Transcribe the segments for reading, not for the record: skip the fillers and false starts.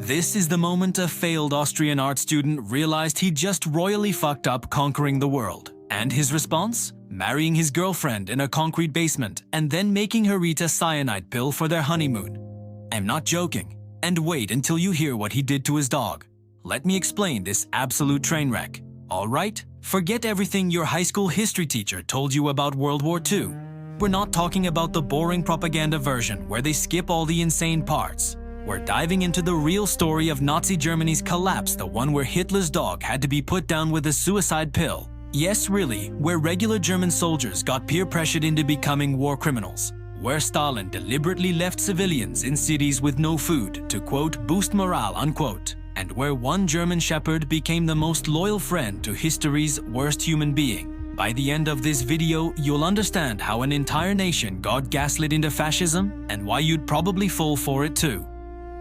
This is the moment a failed Austrian art student realized he just royally fucked up conquering the world. And his response? Marrying his girlfriend in a concrete basement and then making her eat a cyanide pill for their honeymoon. I'm not joking. And wait until you hear what he did to his dog. Let me explain this absolute train wreck. Alright? Forget everything your high school history teacher told you about World War II. We're not talking about the boring propaganda version where they skip all the insane parts. We're diving into the real story of Nazi Germany's collapse, the one where Hitler's dog had to be put down with a suicide pill. Yes, really, where regular German soldiers got peer pressured into becoming war criminals. Where Stalin deliberately left civilians in cities with no food to, quote, boost morale, unquote. And where one German shepherd became the most loyal friend to history's worst human being. By the end of this video, you'll understand how an entire nation got gaslit into fascism and why you'd probably fall for it too.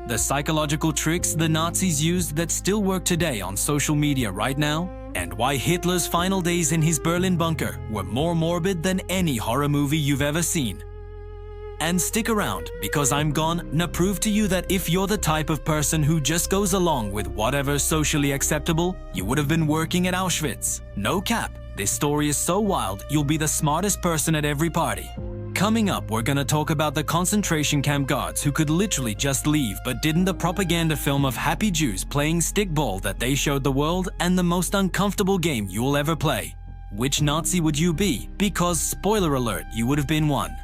The psychological tricks the Nazis used that still work today on social media right now, and why Hitler's final days in his Berlin bunker were more morbid than any horror movie you've ever seen. And stick around, because I'm gonna prove to you that if you're the type of person who just goes along with whatever's socially acceptable, you would have been working at Auschwitz. No cap, this story is so wild, you'll be the smartest person at every party. Coming up, we're gonna talk about the concentration camp guards who could literally just leave but didn't, the propaganda film of happy Jews playing stickball that they showed the world, and the most uncomfortable game you'll ever play. Which Nazi would you be? Because, spoiler alert, you would have been one.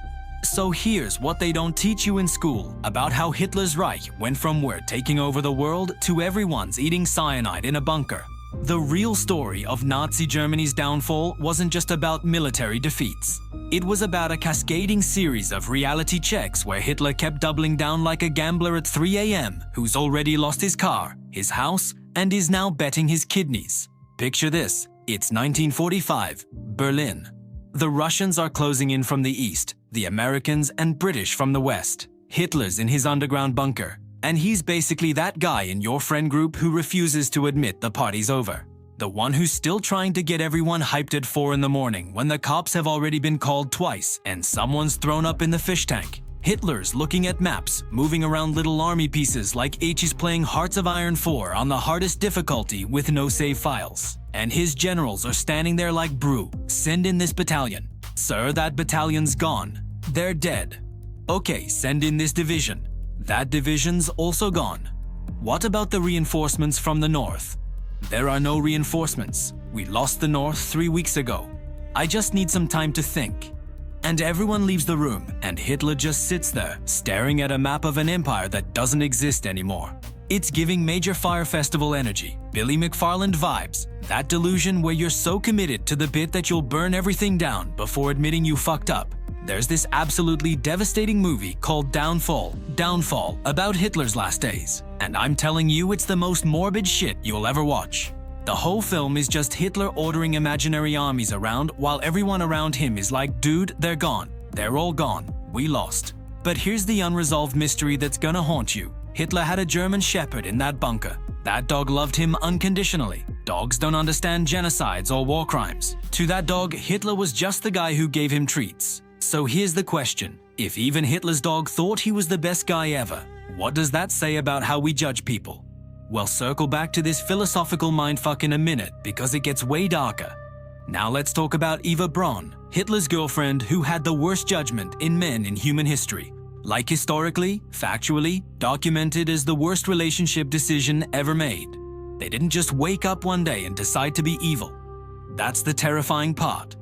So here's what they don't teach you in school about how Hitler's Reich went from we're taking over the world to everyone's eating cyanide in a bunker. The real story of Nazi Germany's downfall wasn't just about military defeats. It was about a cascading series of reality checks where Hitler kept doubling down like a gambler at 3 a.m. who's already lost his car, his house, and is now betting his kidneys. Picture this, it's 1945, Berlin. The Russians are closing in from the east, the Americans and British from the west. Hitler's in his underground bunker. And he's basically that guy in your friend group who refuses to admit the party's over. The one who's still trying to get everyone hyped at 4 in the morning when the cops have already been called twice and someone's thrown up in the fish tank. Hitler's looking at maps, moving around little army pieces like H is playing Hearts of Iron 4 on the hardest difficulty with no save files. And his generals are standing there like, brew, send in this battalion. Sir, that battalion's gone. They're dead. Okay, send in this division. That division's also gone. What about the reinforcements from the north? There are no reinforcements. We lost the north 3 weeks ago. I just need some time to think. And everyone leaves the room, and Hitler just sits there, staring at a map of an empire that doesn't exist anymore. It's giving Major Fire Festival energy, Billy McFarland vibes, that delusion where you're so committed to the bit that you'll burn everything down before admitting you fucked up. There's this absolutely devastating movie called Downfall about Hitler's last days. And I'm telling you, it's the most morbid shit you'll ever watch. The whole film is just Hitler ordering imaginary armies around while everyone around him is like, dude, they're gone. They're all gone. We lost. But here's the unresolved mystery that's gonna haunt you. Hitler had a German shepherd in that bunker. That dog loved him unconditionally. Dogs don't understand genocides or war crimes. To that dog, Hitler was just the guy who gave him treats. So here's the question. If even Hitler's dog thought he was the best guy ever, what does that say about how we judge people? Well, circle back to this philosophical mindfuck in a minute because it gets way darker. Now let's talk about Eva Braun, Hitler's girlfriend who had the worst judgment in men in human history. Like historically, factually, documented as the worst relationship decision ever made. They didn't just wake up one day and decide to be evil. That's the terrifying part.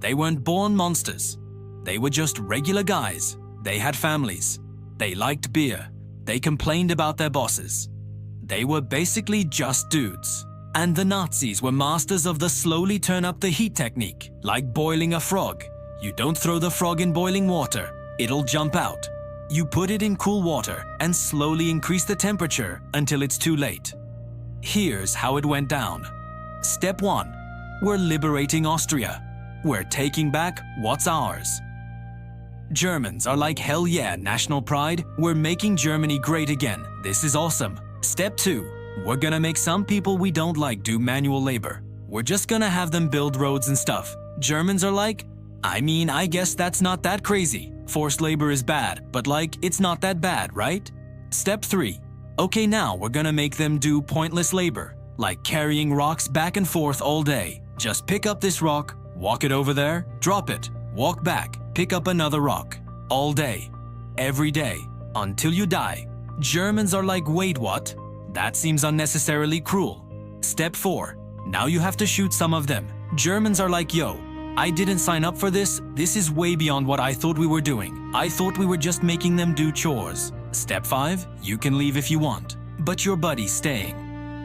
They weren't born monsters. They were just regular guys. They had families. They liked beer. They complained about their bosses. They were basically just dudes. And the Nazis were masters of the slowly turn up the heat technique, like boiling a frog. You don't throw the frog in boiling water. It'll jump out. You put it in cool water and slowly increase the temperature until it's too late. Here's how it went down. Step 1. We're liberating Austria. We're taking back what's ours. Germans are like, hell yeah, national pride. We're making Germany great again. This is awesome. Step 2. We're gonna make some people we don't like do manual labor. We're just gonna have them build roads and stuff. Germans are like, I mean, I guess that's not that crazy. Forced labor is bad, but like, it's not that bad, right? Step 3. Okay, now we're gonna make them do pointless labor, like carrying rocks back and forth all day. Just pick up this rock, walk it over there, drop it, walk back, pick up another rock. All day, every day, until you die. Germans are like, wait, what? That seems unnecessarily cruel. Step 4. Now you have to shoot some of them. Germans are like, yo, I didn't sign up for this. This is way beyond what I thought we were doing. I thought we were just making them do chores. Step 5. You can leave if you want, but your buddy's staying.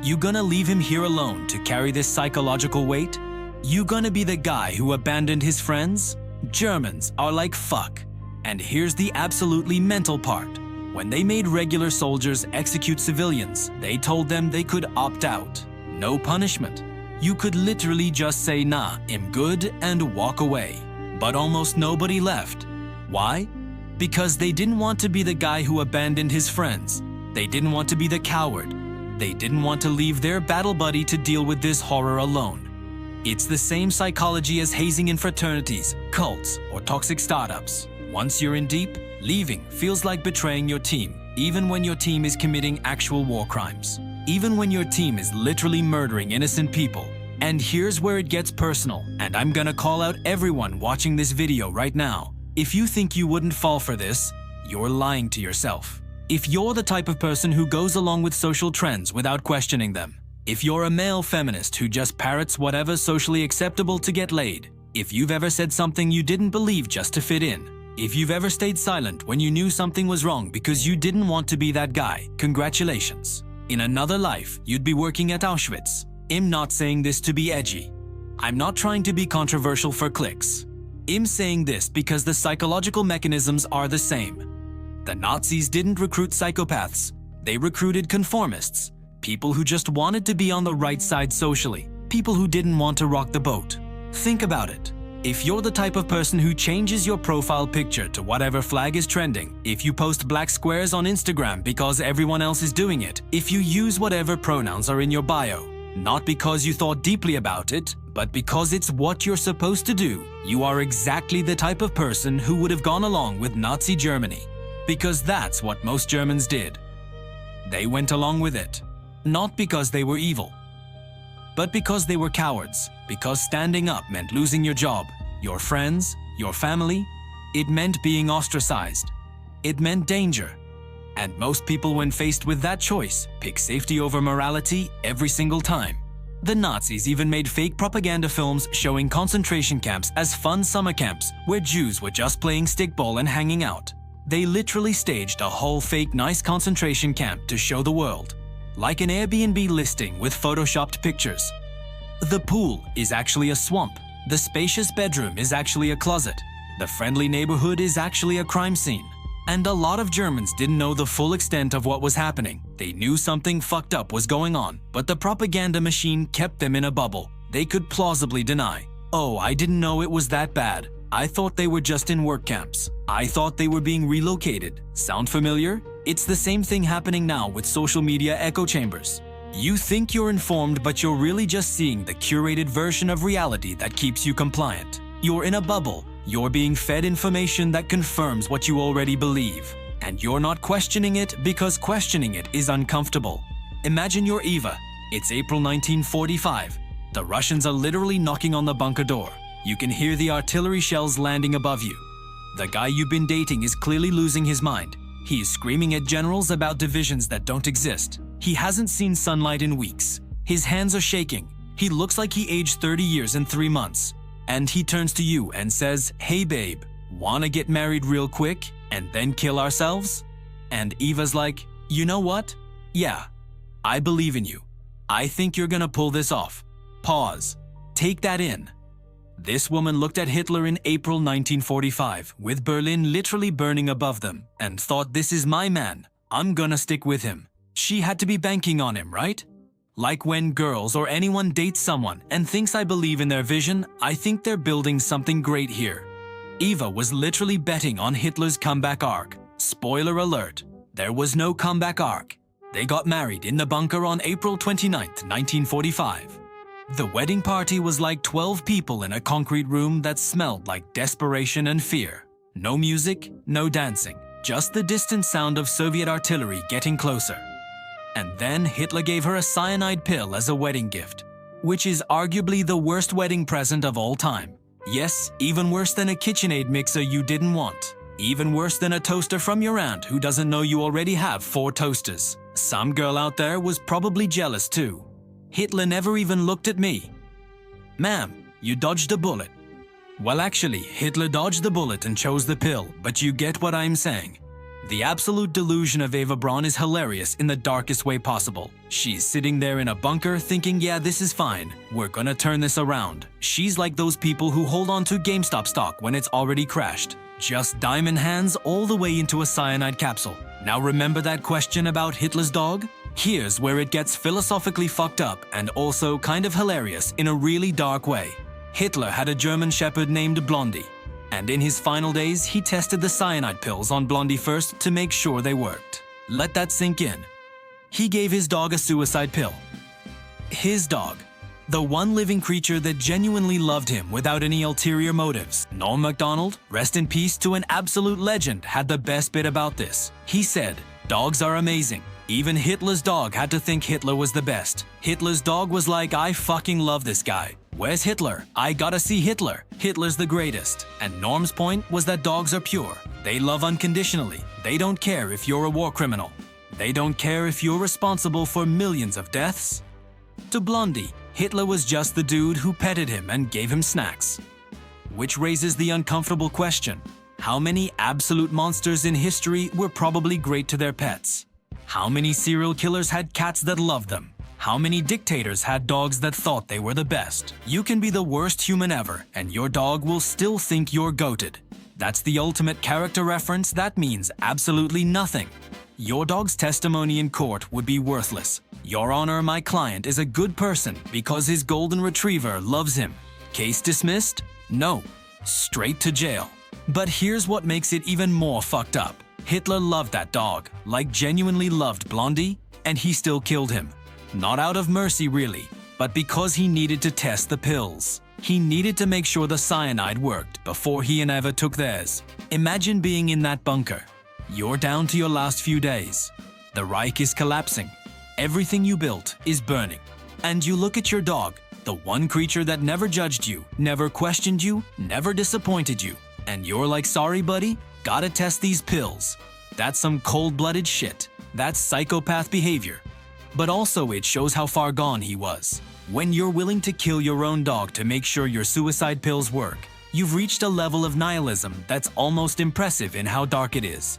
You gonna leave him here alone to carry this psychological weight? You gonna be the guy who abandoned his friends? Germans are like, fuck. And here's the absolutely mental part. When they made regular soldiers execute civilians, they told them they could opt out. No punishment. You could literally just say, nah, I'm good, and walk away. But almost nobody left. Why? Because they didn't want to be the guy who abandoned his friends. They didn't want to be the coward. They didn't want to leave their battle buddy to deal with this horror alone. It's the same psychology as hazing in fraternities, cults, or toxic startups. Once you're in deep, leaving feels like betraying your team, even when your team is committing actual war crimes. Even when your team is literally murdering innocent people. And here's where it gets personal, and I'm gonna call out everyone watching this video right now. If you think you wouldn't fall for this, you're lying to yourself. If you're the type of person who goes along with social trends without questioning them, if you're a male feminist who just parrots whatever's socially acceptable to get laid, if you've ever said something you didn't believe just to fit in, if you've ever stayed silent when you knew something was wrong because you didn't want to be that guy, congratulations. In another life, you'd be working at Auschwitz. I'm not saying this to be edgy. I'm not trying to be controversial for clicks. I'm saying this because the psychological mechanisms are the same. The Nazis didn't recruit psychopaths. They recruited conformists, people who just wanted to be on the right side socially, people who didn't want to rock the boat. Think about it. If you're the type of person who changes your profile picture to whatever flag is trending, if you post black squares on Instagram because everyone else is doing it, if you use whatever pronouns are in your bio, not because you thought deeply about it, but because it's what you're supposed to do, you are exactly the type of person who would have gone along with Nazi Germany. Because that's what most Germans did. They went along with it. Not because they were evil, but because they were cowards. Because standing up meant losing your job, your friends, your family. It meant being ostracized. It meant danger. And most people, when faced with that choice, pick safety over morality every single time. The Nazis even made fake propaganda films showing concentration camps as fun summer camps where Jews were just playing stickball and hanging out. They literally staged a whole fake nice concentration camp to show the world. Like an Airbnb listing with photoshopped pictures. The pool is actually a swamp. The spacious bedroom is actually a closet. The friendly neighborhood is actually a crime scene. And a lot of Germans didn't know the full extent of what was happening. They knew something fucked up was going on, but the propaganda machine kept them in a bubble. They could plausibly deny, oh, I didn't know it was that bad. I thought they were just in work camps. I thought they were being relocated. Sound familiar? It's the same thing happening now with social media echo chambers. You think you're informed, but you're really just seeing the curated version of reality that keeps you compliant. You're in a bubble. You're being fed information that confirms what you already believe. And you're not questioning it because questioning it is uncomfortable. Imagine you're Eva. It's April 1945. The Russians are literally knocking on the bunker door. You can hear the artillery shells landing above you. The guy you've been dating is clearly losing his mind. He is screaming at generals about divisions that don't exist. He hasn't seen sunlight in weeks. His hands are shaking. He looks like he aged 30 years in 3 months. And he turns to you and says, hey babe, wanna get married real quick and then kill ourselves? And Eva's like, you know what? Yeah, I believe in you. I think you're gonna pull this off. Pause. Take that in. This woman looked at Hitler in April 1945, with Berlin literally burning above them, and thought, this is my man. I'm gonna stick with him. She had to be banking on him, right? Like when girls or anyone dates someone and thinks I believe in their vision, I think they're building something great here. Eva was literally betting on Hitler's comeback arc. Spoiler alert, there was no comeback arc. They got married in the bunker on April 29, 1945. The wedding party was like 12 people in a concrete room that smelled like desperation and fear. No music, no dancing, just the distant sound of Soviet artillery getting closer. And then Hitler gave her a cyanide pill as a wedding gift, which is arguably the worst wedding present of all time. Yes, even worse than a KitchenAid mixer you didn't want. Even worse than a toaster from your aunt who doesn't know you already have 4 toasters. Some girl out there was probably jealous too. Hitler never even looked at me. Ma'am, you dodged a bullet. Well, actually, Hitler dodged the bullet and chose the pill, but you get what I'm saying. The absolute delusion of Eva Braun is hilarious in the darkest way possible. She's sitting there in a bunker thinking, yeah, this is fine. We're gonna turn this around. She's like those people who hold on to GameStop stock when it's already crashed. Just diamond hands all the way into a cyanide capsule. Now remember that question about Hitler's dog? Here's where it gets philosophically fucked up and also kind of hilarious in a really dark way. Hitler had a German shepherd named Blondi, and in his final days he tested the cyanide pills on Blondi first to make sure they worked. Let that sink in. He gave his dog a suicide pill. His dog. The one living creature that genuinely loved him without any ulterior motives. Norm Macdonald, rest in peace to an absolute legend, had the best bit about this. He said, "Dogs are amazing. Even Hitler's dog had to think Hitler was the best. Hitler's dog was like, I fucking love this guy. Where's Hitler? I gotta see Hitler. Hitler's the greatest." And Norm's point was that dogs are pure. They love unconditionally. They don't care if you're a war criminal. They don't care if you're responsible for millions of deaths. To Blondi, Hitler was just the dude who petted him and gave him snacks. Which raises the uncomfortable question: how many absolute monsters in history were probably great to their pets? How many serial killers had cats that loved them? How many dictators had dogs that thought they were the best? You can be the worst human ever, and your dog will still think you're goated. That's the ultimate character reference that means absolutely nothing. Your dog's testimony in court would be worthless. Your Honor, my client is a good person because his golden retriever loves him. Case dismissed? No. Straight to jail. But here's what makes it even more fucked up. Hitler loved that dog, like genuinely loved Blondi, and he still killed him. Not out of mercy really, but because he needed to test the pills. He needed to make sure the cyanide worked before he and Eva took theirs. Imagine being in that bunker. You're down to your last few days. The Reich is collapsing. Everything you built is burning. And you look at your dog, the one creature that never judged you, never questioned you, never disappointed you. And you're like, sorry buddy, gotta test these pills. That's some cold-blooded shit. That's psychopath behavior. But also it shows how far gone he was. When you're willing to kill your own dog to make sure your suicide pills work, you've reached a level of nihilism that's almost impressive in how dark it is.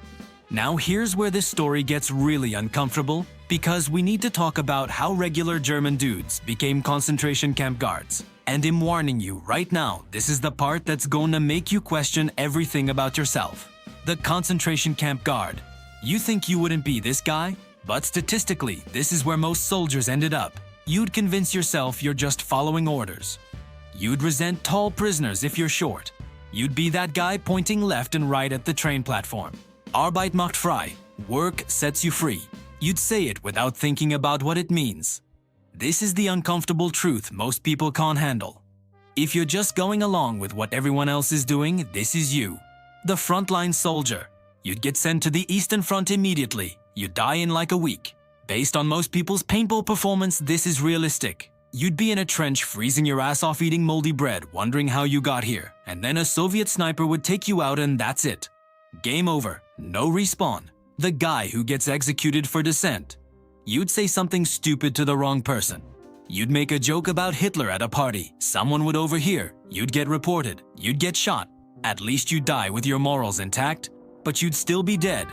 Now here's where this story gets really uncomfortable, because we need to talk about how regular German dudes became concentration camp guards. And I'm warning you right now, this is the part that's going to make you question everything about yourself. The concentration camp guard. You think you wouldn't be this guy? But statistically, this is where most soldiers ended up. You'd convince yourself you're just following orders. You'd resent tall prisoners if you're short. You'd be that guy pointing left and right at the train platform. Arbeit macht frei. Work sets you free. You'd say it without thinking about what it means. This is the uncomfortable truth most people can't handle. If you're just going along with what everyone else is doing, this is you. The frontline soldier. You'd get sent to the Eastern Front immediately. You'd die in like a week. Based on most people's paintball performance, this is realistic. You'd be in a trench freezing your ass off eating moldy bread, wondering how you got here. And then a Soviet sniper would take you out and that's it. Game over. No respawn. The guy who gets executed for dissent. You'd say something stupid to the wrong person. You'd make a joke about Hitler at a party. Someone would overhear. You'd get reported. You'd get shot. At least you'd die with your morals intact, but you'd still be dead.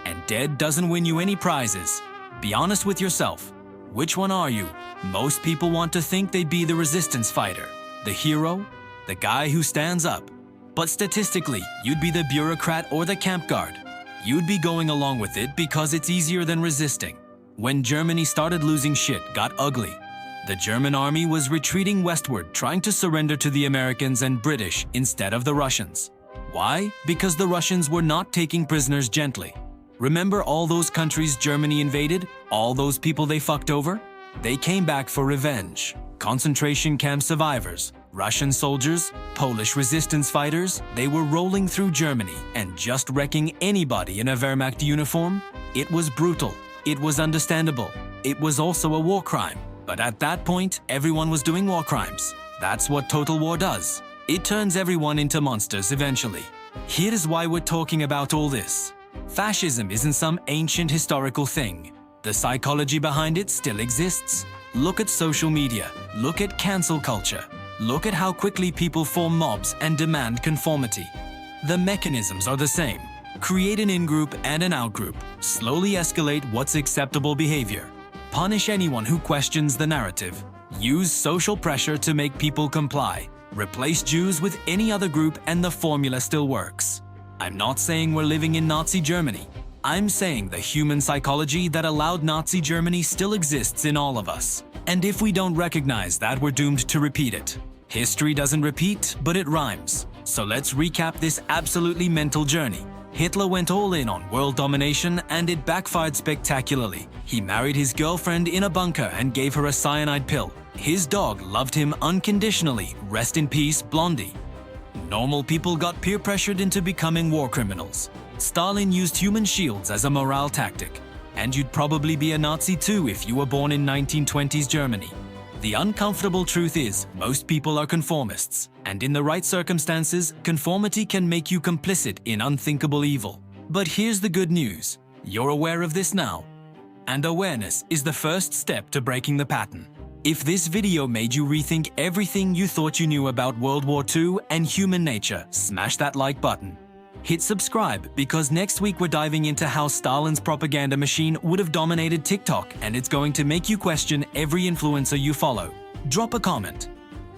And dead doesn't win you any prizes. Be honest with yourself. Which one are you? Most people want to think they'd be the resistance fighter, the hero, the guy who stands up. But statistically, you'd be the bureaucrat or the camp guard. You'd be going along with it because it's easier than resisting. When Germany started losing shit, got ugly. The German army was retreating westward, trying to surrender to the Americans and British instead of the Russians. Why? Because the Russians were not taking prisoners gently. Remember all those countries Germany invaded? All those people they fucked over? They came back for revenge. Concentration camp survivors, Russian soldiers, Polish resistance fighters, they were rolling through Germany and just wrecking anybody in a Wehrmacht uniform. It was brutal. It was understandable. It was also a war crime. But at that point, everyone was doing war crimes. That's what total war does. It turns everyone into monsters eventually. Here is why we're talking about all this. Fascism isn't some ancient historical thing. The psychology behind it still exists. Look at social media. Look at cancel culture. Look at how quickly people form mobs and demand conformity. The mechanisms are the same. Create an in-group and an out-group. Slowly escalate what's acceptable behavior. Punish anyone who questions the narrative. Use social pressure to make people comply. Replace Jews with any other group and the formula still works. I'm not saying we're living in Nazi Germany. I'm saying the human psychology that allowed Nazi Germany still exists in all of us. And if we don't recognize that, we're doomed to repeat it. History doesn't repeat, but it rhymes. So let's recap this absolutely mental journey. Hitler went all in on world domination and it backfired spectacularly. He married his girlfriend in a bunker and gave her a cyanide pill. His dog loved him unconditionally. Rest in peace, Blondi. Normal people got peer pressured into becoming war criminals. Stalin used human shields as a morale tactic. And you'd probably be a Nazi too if you were born in 1920s Germany. The uncomfortable truth is, most people are conformists. And in the right circumstances, conformity can make you complicit in unthinkable evil. But here's the good news. You're aware of this now. And awareness is the first step to breaking the pattern. If this video made you rethink everything you thought you knew about World War II and human nature, smash that like button. Hit subscribe because next week we're diving into how Stalin's propaganda machine would have dominated TikTok, and it's going to make you question every influencer you follow. Drop a comment.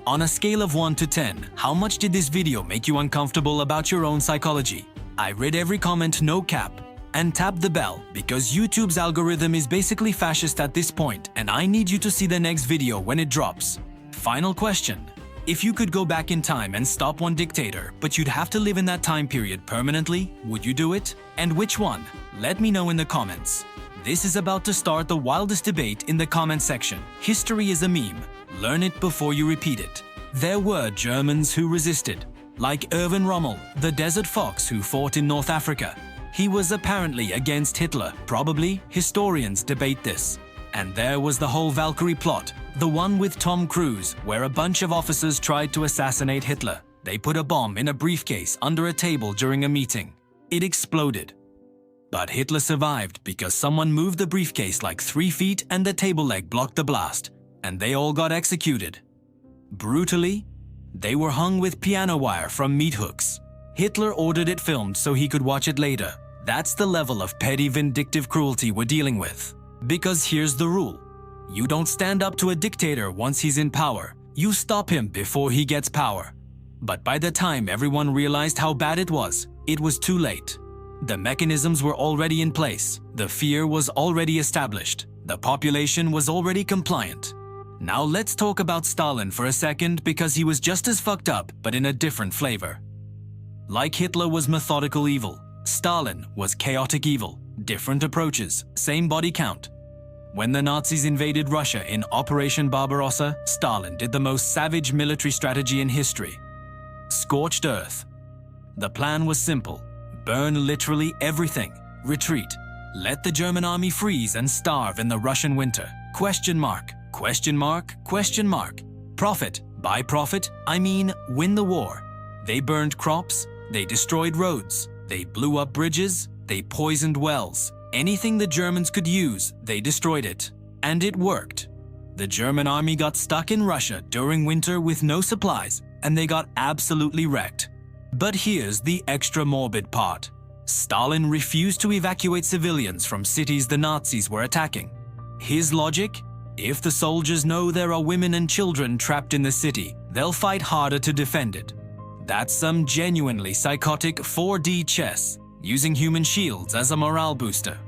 On a scale of 1 to 10, how much did this video make you uncomfortable about your own psychology? I read every comment, no cap. And tap the bell because YouTube's algorithm is basically fascist at this point, and I need you to see the next video when it drops. Final question. If you could go back in time and stop one dictator, but you'd have to live in that time period permanently, would you do it? And which one? Let me know in the comments. This is about to start the wildest debate in the comment section. History is a meme. Learn it before you repeat it. There were Germans who resisted, like Erwin Rommel, the desert fox who fought in North Africa. He was apparently against Hitler. Probably historians debate this. And there was the whole Valkyrie plot, the one with Tom Cruise, where a bunch of officers tried to assassinate Hitler. They put a bomb in a briefcase under a table during a meeting. It exploded. But Hitler survived because someone moved the briefcase like 3 feet and the table leg blocked the blast. And they all got executed. Brutally, they were hung with piano wire from meat hooks. Hitler ordered it filmed so he could watch it later. That's the level of petty vindictive cruelty we're dealing with. Because here's the rule. You don't stand up to a dictator once he's in power. You stop him before he gets power. But by the time everyone realized how bad it was too late. The mechanisms were already in place. The fear was already established. The population was already compliant. Now let's talk about Stalin for a second because he was just as fucked up, but in a different flavor. Like Hitler was methodical evil, Stalin was chaotic evil. Different approaches, same body count. When the Nazis invaded Russia in Operation Barbarossa, Stalin did the most savage military strategy in history. Scorched earth. The plan was simple. Burn literally everything. Retreat. Let the German army freeze and starve in the Russian winter. Question mark. Question mark. Question mark. Profit. By profit, I mean win the war. They burned crops. They destroyed roads. They blew up bridges. They poisoned wells. Anything the Germans could use, they destroyed it. And it worked. The German army got stuck in Russia during winter with no supplies, and they got absolutely wrecked. But here's the extra morbid part. Stalin refused to evacuate civilians from cities the Nazis were attacking. His logic? If the soldiers know there are women and children trapped in the city, they'll fight harder to defend it. That's some genuinely psychotic 4D chess, using human shields as a morale booster.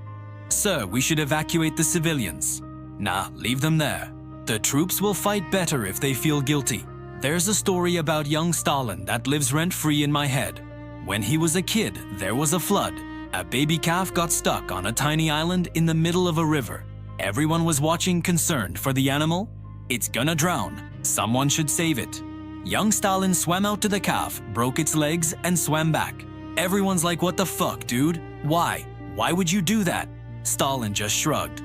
Sir, we should evacuate the civilians. Nah, leave them there. The troops will fight better if they feel guilty. There's a story about young Stalin that lives rent-free in my head. When he was a kid, there was a flood. A baby calf got stuck on a tiny island in the middle of a river. Everyone was watching, concerned for the animal. It's gonna drown. Someone should save it. Young Stalin swam out to the calf, broke its legs, and swam back. Everyone's like, what the fuck, dude? Why? Why would you do that? Stalin just shrugged.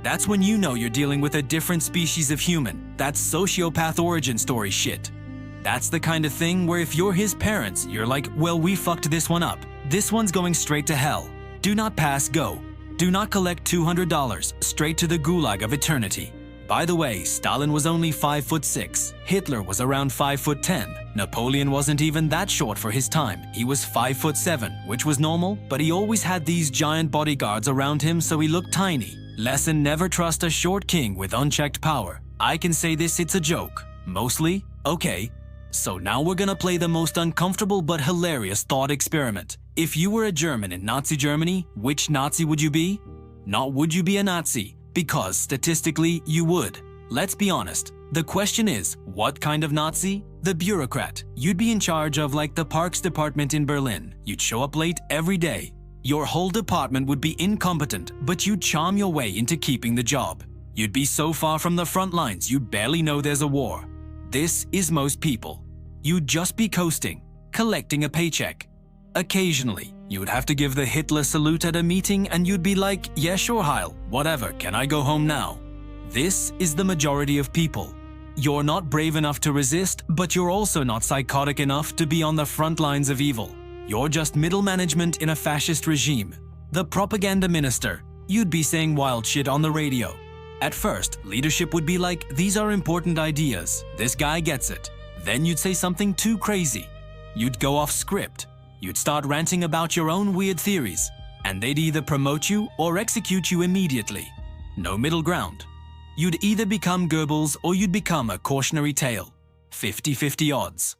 That's when you know you're dealing with a different species of human. That's sociopath origin story shit. That's the kind of thing where if you're his parents, you're like, well, we fucked this one up. This one's going straight to hell. Do not pass go. Do not collect $200, straight to the gulag of eternity. By the way, Stalin was only 5'6". Hitler was around 5'10". Napoleon wasn't even that short for his time. He was 5'7", which was normal, but he always had these giant bodyguards around him, so he looked tiny. Lesson: never trust a short king with unchecked power. I can say this, it's a joke. Mostly? Okay. So now we're gonna play the most uncomfortable but hilarious thought experiment. If you were a German in Nazi Germany, which Nazi would you be? Not would you be a Nazi, because statistically you would. Let's be honest. The question is, what kind of Nazi? The bureaucrat. You'd be in charge of like the parks department in Berlin. You'd show up late every day. Your whole department would be incompetent, but you'd charm your way into keeping the job. You'd be so far from the front lines you'd barely know there's a war. This is most people. You'd just be coasting, collecting a paycheck. Occasionally, you would have to give the Hitler salute at a meeting and you'd be like, yeah sure Heil, whatever, can I go home now? This is the majority of people. You're not brave enough to resist, but you're also not psychotic enough to be on the front lines of evil. You're just middle management in a fascist regime. The propaganda minister. You'd be saying wild shit on the radio. At first, leadership would be like, these are important ideas, this guy gets it. Then you'd say something too crazy. You'd go off script. You'd start ranting about your own weird theories, and they'd either promote you or execute you immediately. No middle ground. You'd either become Goebbels or you'd become a cautionary tale. 50-50 odds.